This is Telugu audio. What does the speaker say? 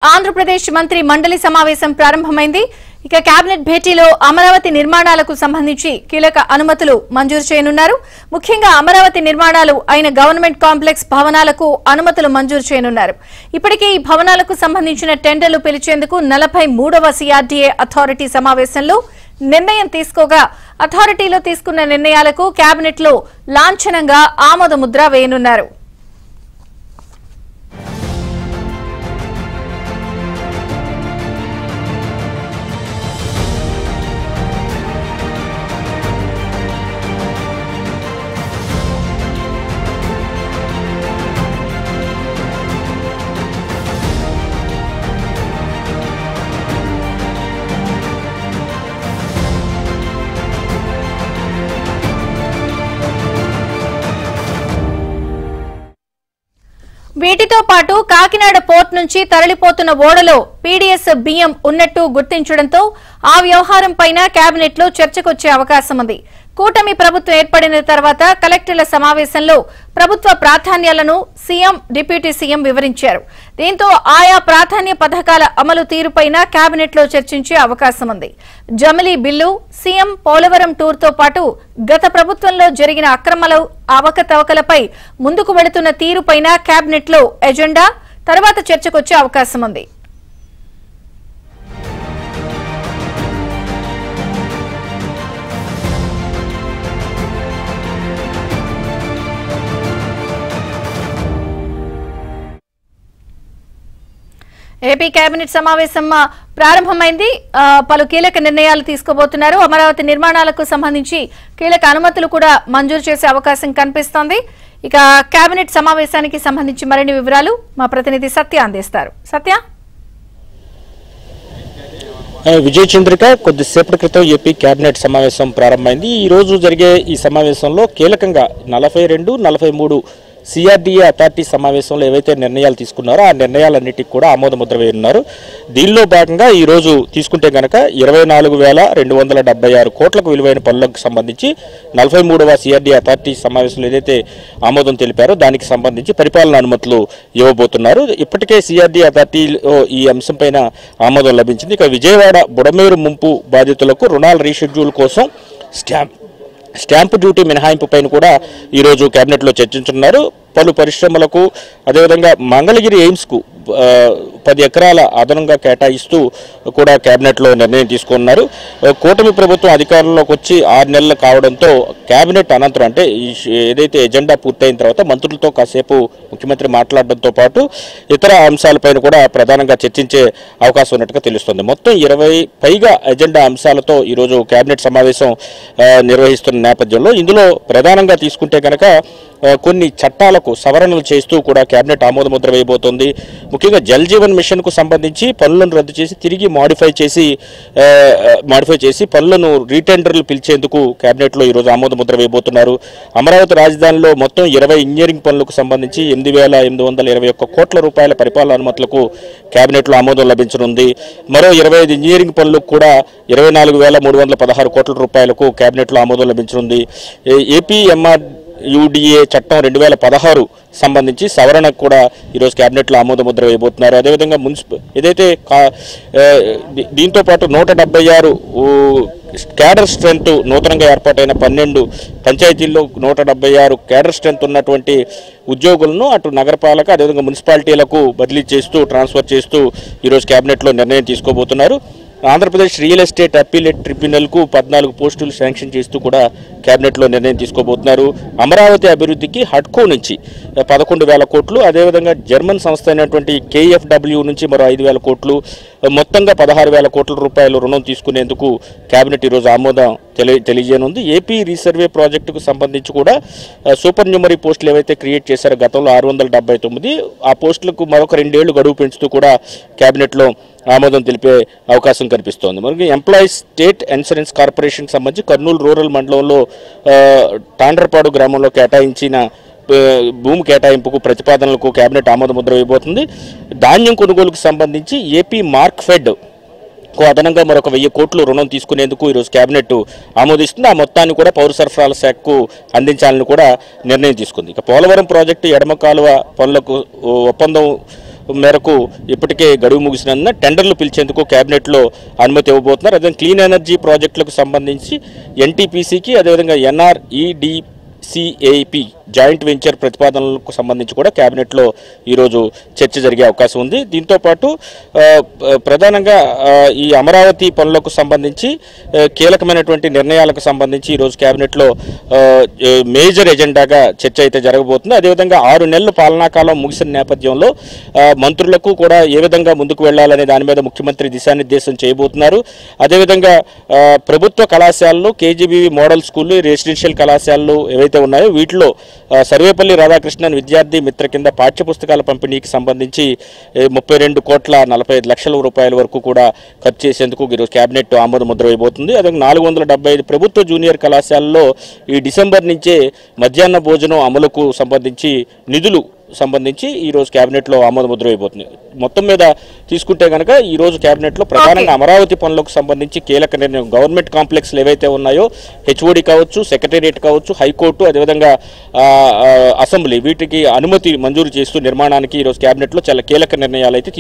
ఆంధ్రప్రదేశ్ మంత్రి మండలి సమావేశం ప్రారంభమైంది. ఇక కేబినెట్ భేటీలో అమరావతి నిర్మాణాలకు సంబంధించి కీలక అనుమతులు మంజూరు చేయనున్నారు. ముఖ్యంగా అమరావతి నిర్మాణాలు అయిన గవర్నమెంట్ కాంప్లెక్స్ భవనాలకు అనుమతులు మంజూరు చేయనున్నారు. ఇప్పటికే ఈ భవనాలకు సంబంధించిన టెండర్లు పిలిచేందుకు 43వ సిఆర్డీఏ అథారిటీ సమావేశంలో నిర్ణయం తీసుకోగా అథారిటీలో తీసుకున్న నిర్ణయాలకు కేబినెట్ లో లాంఛనంగా ఆమోద ముద్ర వేయనున్నారు. వీటితో పాటు కాకినాడ పోర్ట్ నుంచి తరలిపోతున్న ఓడలో పీడీఎస్ బియ్యం ఉన్నట్టు గుర్తించడంతో ఆ వ్యవహారంపైన కేబినెట్ లో చర్చకొచ్చే అవకాశం ఉంది. కూటమి ప్రభుత్వం ఏర్పడిన తర్వాత కలెక్టర్ల సమావేశంలో ప్రభుత్వ ప్రాధాన్యాలను సీఎం, డిప్యూటీ సీఎం వివరించారు. దీంతో ఆయా ప్రాధాన్య పథకాల అమలు తీరుపైన కేబినెట్ లో చర్చించే అవకాశం ఉంది. జమిలీ బిల్లు, సీఎం పోలవరం టూర్తో పాటు గత ప్రభుత్వంలో జరిగిన అక్రమాలు, అవకతవకలపై ముందుకు వెళుతున్న తీరుపైన కేబినెట్ లో ఎజెండా తర్వాత చర్చకొచ్చే అవకాశం ఉంది. ఏపీ కేబినెట్ సమావేశం ప్రారంభమైంది. పలు కీలక నిర్ణయాలు తీసుకోబోతున్నారు. అమరావతి నిర్మాణాలకు సంబంధించి కీలక అనుమతులు కూడా మంజూరు చేసే అవకాశం కనిపిస్తోంది. ఇక కేబినెట్ సమావేశానికి సంబంధించి మరిన్ని వివరాలు మా ప్రతినిధి సత్య అందిస్తారు. సత్య, విజయ్ చంద్రిక, కొద్దిసేపటి క్రితం ఏపీ కేబినెట్ సమావేశం ప్రారంభమైంది. ఈ రోజు జరిగే ఈ సమావేశంలో కీలకంగా 42, 43 సిఆర్డీఏ అథారిటీ సమావేశంలో ఏవైతే నిర్ణయాలు తీసుకున్నారో ఆ నిర్ణయాలన్నిటికీ కూడా ఆమోద ముద్ర వేయనున్నారు. దీనిలో భాగంగా ఈ రోజు తీసుకుంటే కనుక 24,276 కోట్లకు విలువైన పనులకు సంబంధించి 43వ సిఆర్డీఏ అథారిటీ సమావేశంలో ఏదైతే ఆమోదం తెలిపారో దానికి సంబంధించి పరిపాలన అనుమతులు ఇవ్వబోతున్నారు. ఇప్పటికే సిఆర్డీఏ అథారిటీలో ఈ అంశంపైన ఆమోదం లభించింది. ఇక విజయవాడ బుడమేరు ముంపు బాధితులకు రుణాల రీషెడ్యూల్ కోసం స్టాంపు డ్యూటీ మినహాయింపు పైన కూడా ఈరోజు కేబినెట్లో చర్చించున్నారు. పలు పరిశ్రమలకు, అదేవిధంగా మంగళగిరి ఎయిమ్స్కు 10 ఎకరాల అదనంగా కేటాయిస్తూ కూడా కేబినెట్లో నిర్ణయం తీసుకున్నారు. కూటమి ప్రభుత్వం అధికారంలోకి వచ్చి 6 నెలలు కావడంతో కేబినెట్ అనంతరం, అంటే ఏదైతే ఎజెండా పూర్తయిన తర్వాత మంత్రులతో కాసేపు ముఖ్యమంత్రి మాట్లాడడంతో పాటు ఇతర అంశాలపైన కూడా ప్రధానంగా చర్చించే అవకాశం ఉన్నట్టుగా తెలుస్తోంది. మొత్తం 20 పైగా ఎజెండా అంశాలతో ఈరోజు కేబినెట్ సమావేశం నిర్వహిస్తున్న నేపథ్యంలో ఇందులో ప్రధానంగా తీసుకుంటే కనుక కొన్ని చట్టాలకు సవరణలు చేస్తూ కూడా కేబినెట్ ఆమోద ముద్ర వేయబోతోంది. ముఖ్యంగా జల్ జీవన్ మిషన్ కు సంబంధించి పనులను రద్దు చేసి తిరిగి మాడిఫై చేసి పనులను రీటెండర్లు పిలిచేందుకు కేబినెట్లో ఈరోజు ఆమోద ముద్ర వేయబోతున్నారు. అమరావతి రాజధానిలో మొత్తం 20 ఇంజనీరింగ్ పనులకు సంబంధించి 8,821 కోట్ల రూపాయల పరిపాలన అనుమతులకు కేబినెట్లో ఆమోదం లభించనుంది. మరో 25 ఇంజనీరింగ్ పనులకు కూడా 24,316 కోట్ల రూపాయలకు కేబినెట్లో ఆమోదం లభించనుంది. యూడీఏ చట్టం 2016 సంబంధించి సవరణకు కూడా ఈరోజు కేబినెట్లో ఆమోద ముద్ర వేయబోతున్నారు. అదేవిధంగా ఏదైతే దీంతో పాటు 176 క్యాడర్ స్ట్రెంత్, నూతనంగా ఏర్పాటైన 12 పంచాయతీల్లో 176 క్యాడర్ స్ట్రెంత్ ఉన్నటువంటి ఉద్యోగులను అటు నగరపాలక, అదేవిధంగా మున్సిపాలిటీలకు బదిలీ చేస్తూ, ట్రాన్స్ఫర్ చేస్తూ ఈరోజు కేబినెట్లో నిర్ణయం తీసుకోబోతున్నారు. ఆంధ్రప్రదేశ్ రియల్ ఎస్టేట్ అప్పీలేట్ ట్రిబ్యునల్కు 14 పోస్టులు శాంక్షన్ చేస్తూ కూడా కేబినెట్లో నిర్ణయం తీసుకోబోతున్నారు. అమరావతి అభివృద్ధికి హడ్కో నుంచి 11,000 కోట్లు, అదేవిధంగా జర్మన్ సంస్థ అయినటువంటి KFW నుంచి మరో 5,000 కోట్లు, మొత్తంగా 16,000 కోట్ల రూపాయలు రుణం తీసుకునేందుకు కేబినెట్ ఈరోజు ఆమోదం తెలియజేయనుంది. ఏపీ రీసర్వే ప్రాజెక్టుకు సంబంధించి కూడా సూపర్ న్యూమరీ పోస్టులు ఏవైతే క్రియేట్ చేశారో గతంలో 679, ఆ పోస్టులకు మరొక 2 ఏళ్లు గడువు పెంచుతూ కూడా కేబినెట్లో ఆమోదం తెలిపే అవకాశం కనిపిస్తోంది. మరి ఎంప్లాయీస్ స్టేట్ ఇన్సూరెన్స్ కార్పొరేషన్కి సంబంధించి కర్నూలు రూరల్ మండలంలో తాండ్రపాడు గ్రామంలో కేటాయించిన భూమి కేటాయింపుకు ప్రతిపాదనలకు కేబినెట్ ఆమోద ముద్ర వేయబోతుంది. ధాన్యం కొనుగోలుకు సంబంధించి ఏపీ మార్క్ఫెడ్ అదనంగా మరొక 1000 కోట్లు రుణం తీసుకునేందుకు ఈరోజు కేబినెట్ ఆమోదిస్తుంది. ఆ మొత్తాన్ని కూడా పౌర సరఫరాల శాఖకు అందించాలని కూడా నిర్ణయం తీసుకుంది. ఇక పోలవరం ప్రాజెక్టు ఎడమ కాలువ పనులకు ఒప్పందం మేరకు ఇప్పటికే గడువు ముగిసినందున టెండర్లు పిలిచేందుకు కేబినెట్లో అనుమతి ఇవ్వబోతున్నారు. అదే క్లీన్ ఎనర్జీ ప్రాజెక్టులకు సంబంధించి ఎన్టీపీసీకి అదేవిధంగా NREDCAP జాయింట్ వెంచర్ ప్రతిపాదనలకు సంబంధించి కూడా కేబినెట్లో ఈరోజు చర్చ జరిగే అవకాశం ఉంది. దీంతోపాటు ప్రధానంగా ఈ అమరావతి పనులకు సంబంధించి కీలకమైనటువంటి నిర్ణయాలకు సంబంధించి ఈరోజు కేబినెట్లో మేజర్ ఎజెండాగా చర్చ అయితే జరగబోతుంది. అదేవిధంగా 6 నెలల పాలనాకాలం ముగిసిన నేపథ్యంలో మంత్రులకు కూడా ఏ విధంగా ముందుకు వెళ్లాలనే దాని మీద ముఖ్యమంత్రి దిశానిర్దేశం చేయబోతున్నారు. అదేవిధంగా ప్రభుత్వ కళాశాలలు, KGBV మోడల్ స్కూళ్ళు, రెసిడెన్షియల్ కళాశాలలు ఏవైతే ఉన్నాయో వీటిలో సర్వేపల్లి రాధాకృష్ణన్ విద్యార్థి మిత్ర కింద పాఠ్యపుస్తకాల పంపిణీకి సంబంధించి 32,45,00,000 రూపాయల వరకు కూడా ఖర్చు చేసేందుకు ఈరోజు కేబినెట్ ఆమోద ముద్ర వేయబోతుంది. అదే 475 ప్రభుత్వ జూనియర్ కళాశాలలో ఈ డిసెంబర్ నుంచే మధ్యాహ్న భోజనం అమలుకు సంబంధించి నిధులు సంబంధించి ఈరోజు కేబినెట్లో ఆమోద ముద్ర వేయబోతుంది. మొత్తం మీద తీసుకుంటే కనుక ఈరోజు కేబినెట్లో ప్రధానంగా అమరావతి పనులకు సంబంధించి కీలక నిర్ణయం, గవర్నమెంట్ కాంప్లెక్స్లు ఏవైతే ఉన్నాయో HOD కావచ్చు, సెక్రటేరియట్ కావచ్చు, హైకోర్టు, అదేవిధంగా అసెంబ్లీ వీటికి అనుమతి మంజూరు చేస్తూ నిర్మాణానికి ఈరోజు కేబినెట్లో చాలా కీలక నిర్ణయాలు అయితే